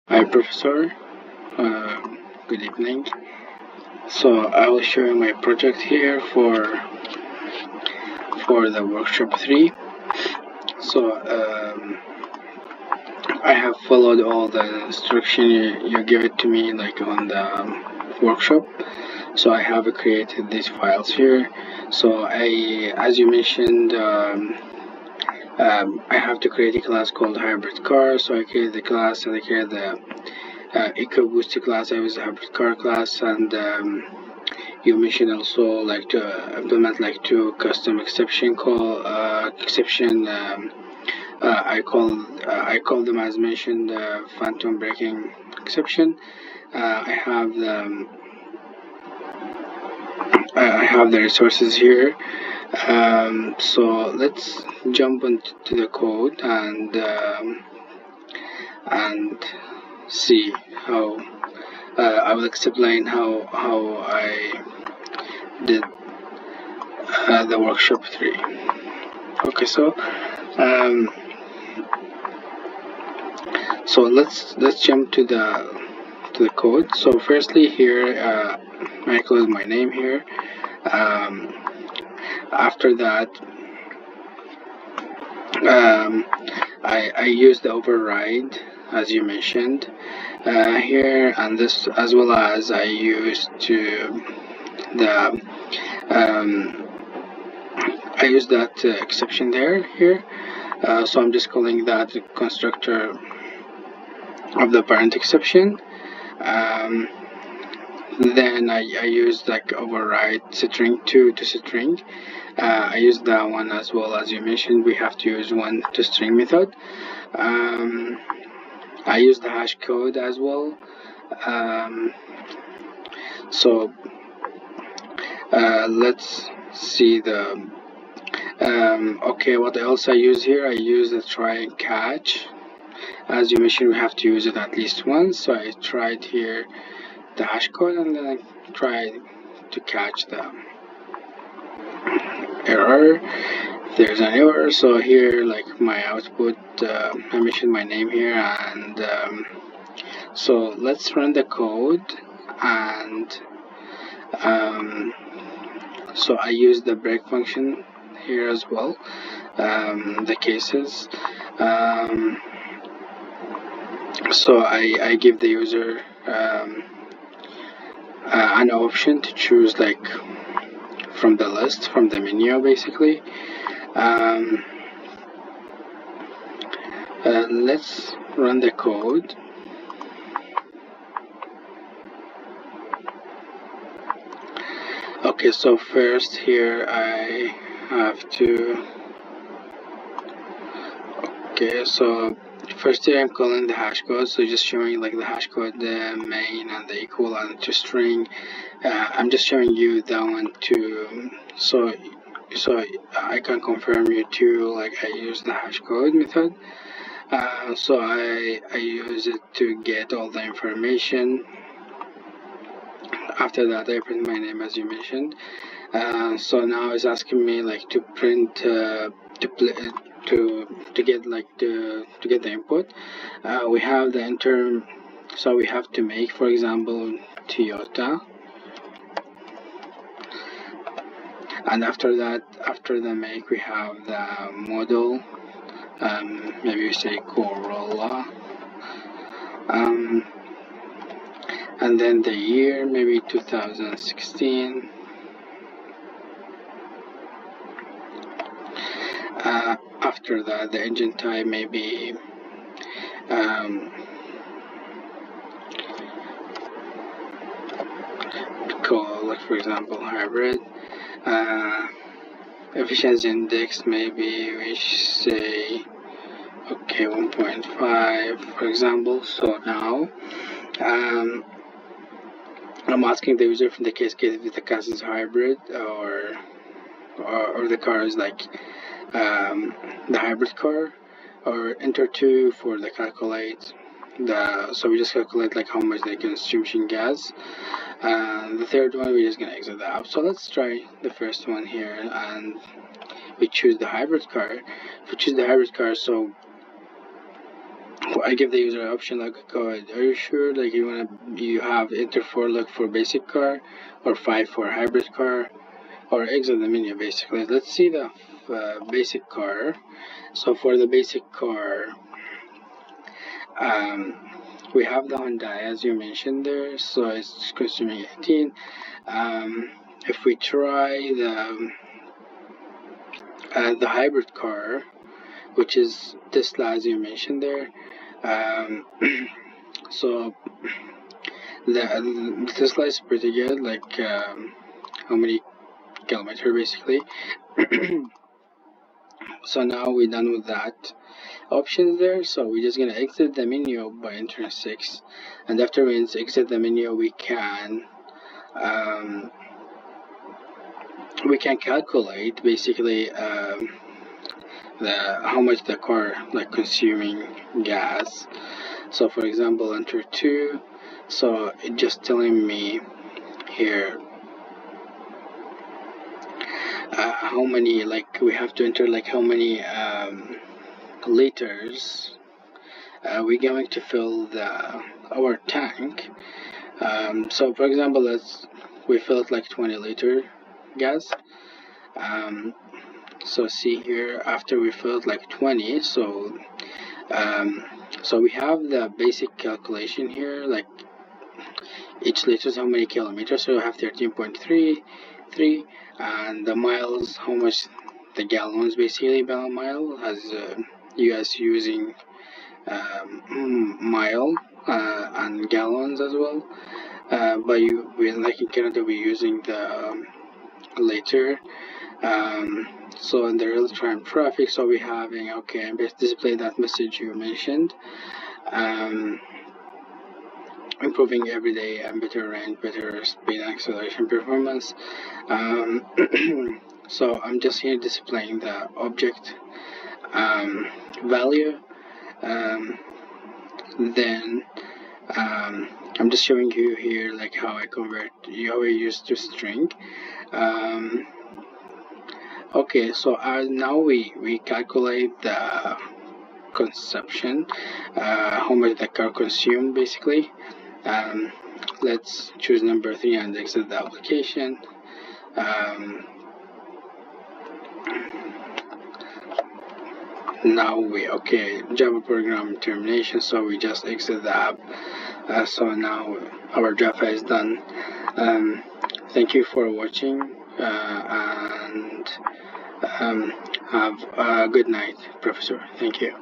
Hi, Professor. Good evening. So I will show you my project here for the workshop 3. So I have followed all the instruction you give it to me like on the workshop. So I have created these files here. So as you mentioned, I have to create a class called hybrid car. So I create the class and I create the EcoBoost class. I use the hybrid car class, and you mentioned also like to implement like two custom exception call exception. I call them as mentioned phantom braking exception. I have the resources here. So let's jump into the code and see how I will explain how I did the workshop 3. Okay, um, so let's jump to the code. So firstly here I include my name here. After that I use the override as you mentioned here, and this as well as I use the I use that exception here. So I'm just calling that the constructor of the parent exception. Um, then I use like override string to string. I use that one as well. As you mentioned, we have to use one to string method. I use the hash code as well. So let's see the okay, what else I use here? I use the try and catch. As you mentioned, we have to use it at least once. So I tried here the hash code and then I tried to catch the error. If there's an error, so here like my output, I mentioned my name here, and so let's run the code, and so I use the break function here as well, the cases. So I give the user an option to choose like from the list, from the menu basically. Let's run the code. Okay, so first here I have to so first here I'm calling the hash code, so just showing like the hash code, the main and the equal and to string. I'm just showing you that one too, so I can confirm you too, like I use the hash code method. So I use it to get all the information. After that I print my name as you mentioned. So now it's asking me like to print to get like to get the input. We have the enter, so we have to make, for example, Toyota, and after that, after the make, we have the model. Maybe we say Corolla, and then the year, maybe 2016. After that, the engine type may be call, like for example, hybrid. Efficiency index, maybe we say okay 1.5 for example. So now I'm asking the user from the case if the car is hybrid or the car is like the hybrid car, or enter 2 for the calculate so we just calculate like how much they consume in gas. The third one, we're just gonna exit the app. So let's try the first one here, and we choose the hybrid car. If we choose the hybrid car, so I give the user option like code. Are you sure like you have enter 4 look for basic car or 5 for hybrid car, or exit the menu basically. Let's see the basic car. So for the basic car, we have the Hyundai as you mentioned there, so it's consuming 18. If we try the hybrid car, which is Tesla as you mentioned there, so the Tesla is pretty good, like how many kilometer basically. So now we're done with that options there, so we're just gonna exit the menu by entering 6, and after we exit the menu we can calculate basically how much the car like consuming gas. So for example enter 2, so it just telling me here how many, like we have to enter like how many liters we're going to fill our tank. So for example we filled like 20-liter gas. So see here after we filled like 20, so we have the basic calculation here, like each liter is how many kilometers, so we have 13.33, and the miles, how much the gallons basically per mile, as US using mile and gallons as well, but like in Canada we're using the liter. So in the real-time traffic, so we're having, okay, display that message you mentioned, improving every day and better range, better speed and acceleration performance. So I'm just here displaying the object value, then I'm just showing you here like how I convert, how I use to string. Okay, so now we calculate the consumption, how much the car consumed basically. Let's choose number 3 and exit the application. Now okay, Java program termination, so we just exit the app. So now our Java is done. Thank you for watching, and have a good night, Professor. Thank you.